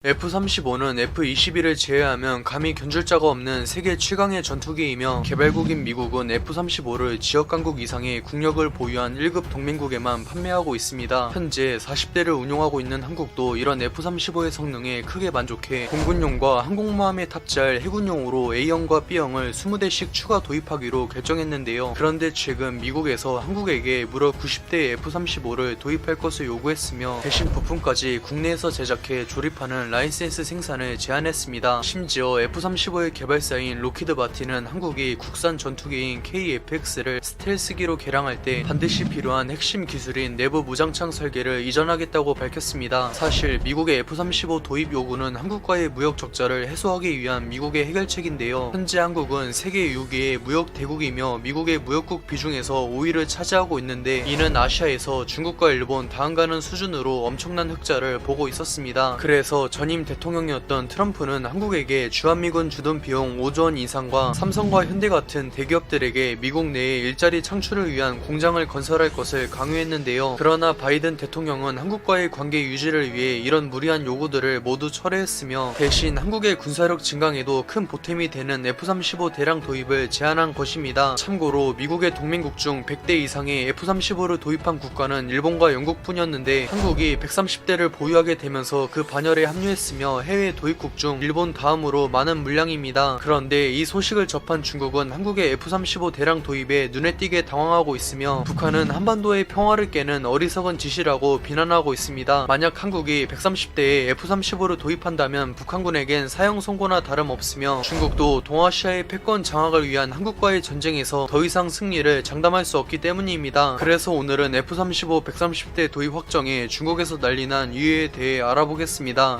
F-35는 F-21을 제외하면 감히 견줄 자가 없는 세계 최강의 전투기이며 개발국인 미국은 F-35를 지역 강국 이상의 국력을 보유한 1급 동맹국에만 판매하고 있습니다. 현재 40대를 운용하고 있는 한국도 이런 F-35의 성능에 크게 만족해 공군용과 항공모함에 탑재할 해군용으로 A형과 B형을 20대씩 추가 도입하기로 결정했는데요. 그런데 최근 미국에서 한국에게 무려 90대의 F-35를 도입할 것을 요구했으며 대신 부품까지 국내에서 제작해 조립하는 라이센스 생산을 제한했습니다. 심지어 F-35의 개발사인 로키드 마틴은 한국이 국산 전투기인 KF-X를 스텔스기로 개량할 때 반드시 필요한 핵심 기술인 내부 무장창 설계를 이전하겠다고 밝혔습니다. 사실 미국의 F-35 도입 요구는 한국과의 무역 적자를 해소하기 위한 미국의 해결책인데요. 현재 한국은 세계 6위의 무역 대국이며 미국의 무역국 비중에서 5위를 차지하고 있는데 이는 아시아에서 중국과 일본 다음가는 수준으로 엄청난 흑자를 보고 있었습니다. 그래서 전임 대통령이었던 트럼프는 한국에게 주한미군 주둔 비용 5조 원 이상과 삼성과 현대 같은 대기업들에게 미국 내에 일자리 창출을 위한 공장을 건설할 것을 강요했는데요. 그러나 바이든 대통령은 한국과의 관계 유지를 위해 이런 무리한 요구들을 모두 철회했으며 대신 한국의 군사력 증강에도 큰 보탬이 되는 F-35 대량 도입을 제안한 것입니다. 참고로 미국의 동맹국 중 100대 이상의 F-35를 도입한 국가는 일본과 영국뿐이었는데 한국이 130대를 보유하게 되면서 그 반열에 합류했으며 해외 도입국 중 일본 다음으로 많은 물량입니다. 그런데 이 소식을 접한 중국은 한국의 F-35 대량 도입에 눈에 띄게 당황하고 있으며 북한은 한반도의 평화를 깨는 어리석은 짓이라고 비난하고 있습니다. 만약 한국이 130대의 F-35를 도입한다면 북한군에겐 사형 선고나 다름없으며 중국도 동아시아의 패권 장악을 위한 한국과의 전쟁에서 더 이상 승리를 장담할 수 없기 때문입니다. 그래서 오늘은 F-35 130대 도입 확정에 중국에서 난리난 이유에 대해 알아보겠습니다.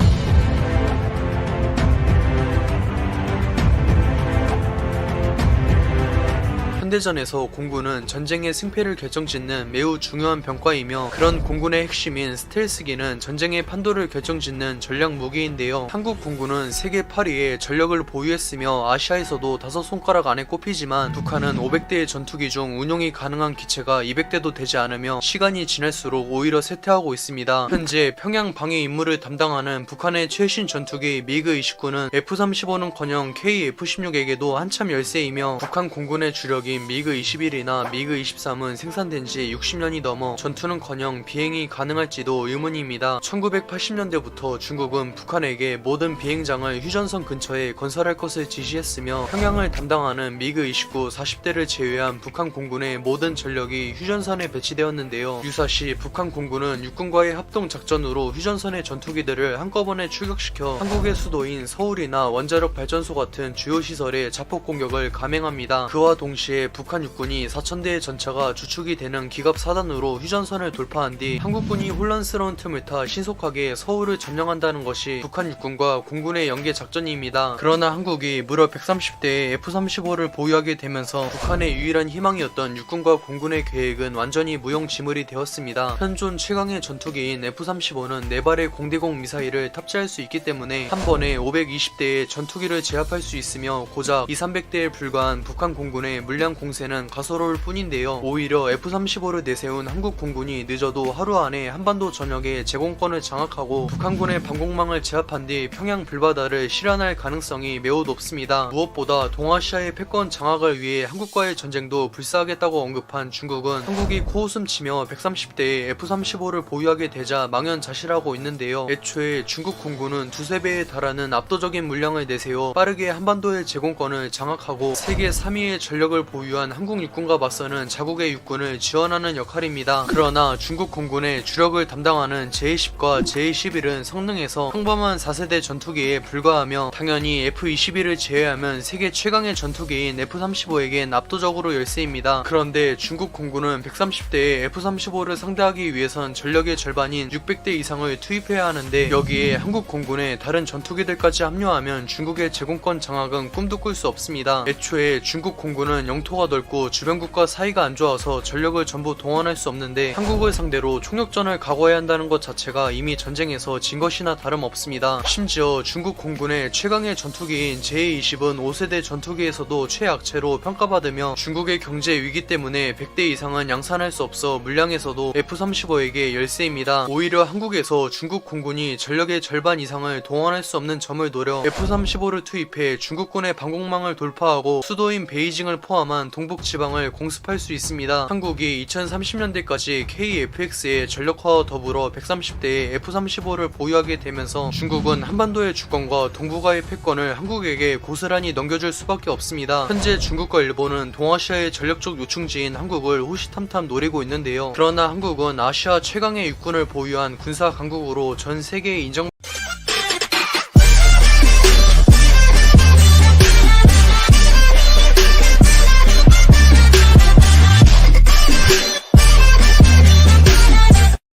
현대전에서 공군은 전쟁의 승패를 결정짓는 매우 중요한 병과이며 그런 공군의 핵심인 스텔스기는 전쟁의 판도를 결정짓는 전략 무기인데요. 한국 공군은 세계 8위의 전력을 보유했으며 아시아에서도 5손가락 안에 꼽히지만 북한은 500대의 전투기 중 운용이 가능한 기체가 200대도 되지 않으며 시간이 지날수록 오히려 쇠퇴하고 있습니다. 현재 평양 방해 임무를 담당하는 북한의 최신 전투기 미그-29는 F-35는커녕 KF-16에게도 한참 열세이며 북한 공군의 주력인 미그-21이나 미그-23은 생산된 지 60년이 넘어 전투는커녕 비행이 가능할지도 의문입니다. 1980년대부터 중국은 북한에게 모든 비행장을 휴전선 근처에 건설할 것을 지시했으며 평양을 담당하는 미그-29 40대를 제외한 북한 공군의 모든 전력이 휴전선에 배치되었는데요. 유사시 북한 공군은 육군과의 합동 작전으로 휴전선의 전투기들을 한꺼번에 출격시켜 한국의 수도인 서울이나 원자력 발전소 같은 주요 시설에 자폭 공격을 감행합니다. 그와 동시에 북한 육군이 4000대의 전차가 주축이 되는 기갑 사단으로 휴전선을 돌파한 뒤 한국군이 혼란스러운 틈을 타 신속하게 서울을 점령한다는 것이 북한 육군과 공군의 연계 작전입니다. 그러나 한국이 무려 130대의 F-35를 보유하게 되면서 북한의 유일한 희망이었던 육군과 공군의 계획은 완전히 무용지물이 되었습니다. 현존 최강의 전투기인 F-35는 4발의 공대공 미사일을 탑재할 수 있기 때문에 한 번에 520대의 전투기를 제압할 수 있으며 고작 200~300대에 불과한 북한 공군의 물량 공세는 가소로울 뿐인데요. 오히려 F-35를 내세운 한국 공군이 늦어도 하루 안에 한반도 전역의 제공권을 장악하고 북한군의 방공망을 제압한 뒤 평양 불바다를 실현할 가능성이 매우 높습니다. 무엇보다 동아시아의 패권 장악을 위해 한국과의 전쟁도 불사하겠다고 언급한 중국은 한국이 코웃음치며 130대의 F-35를 보유하게 되자 망연자실하고 있는데요. 애초에 중국 공군은 2~3배에 달하는 압도적인 물량을 내세워 빠르게 한반도의 제공권을 장악하고 세계 3위의 전력을 보유한 한국 육군과 맞서는 자국의 육군을 지원하는 역할입니다. 그러나 중국 공군의 주력을 담당하는 제-10과 제-11은 성능에서 평범한 4세대 전투기에 불과하며 당연히 F-21을 제외하면 세계 최강의 전투기인 F-35에겐 압도적으로 열세입니다. 그런데 중국 공군은 130대의 F-35를 상대하기 위해선 전력의 절반인 600대 이상을 투입해야 하는데 여기에 한국 공군의 다른 전투기들까지 합류하면 중국의 제공권 장악은 꿈도 꿀 수 없습니다. 애초에 중국 공군은 영토가 영토가 넓고 주변국과 사이가 안 좋아서 전력을 전부 동원할 수 없는데 한국을 상대로 총력전을 각오해야 한다는 것 자체가 이미 전쟁에서 진 것이나 다름없습니다. 심지어 중국 공군의 최강의 전투기인 제-20은 5세대 전투기에서도 최약체로 평가받으며 중국의 경제 위기 때문에 100대 이상은 양산할 수 없어 물량에서도 F-35에게 열세입니다. 오히려 한국에서 중국 공군이 전력의 절반 이상을 동원할 수 없는 점을 노려 F-35를 투입해 중국군의 방공망을 돌파하고 수도인 베이징을 포함한 동북 지방을 공습할 수 있습니다. 한국이 2030년대까지 KF-X의 전력화와 더불어 130대의 F-35를 보유하게 되면서 중국은 한반도의 주권과 동북아의 패권을 한국에게 고스란히 넘겨줄 수밖에 없습니다. 현재 중국과 일본은 동아시아의 전력적 요충지인 한국을 호시탐탐 노리고 있는데요. 그러나 한국은 아시아 최강의 육군을 보유한 군사 강국으로 전 세계에 인정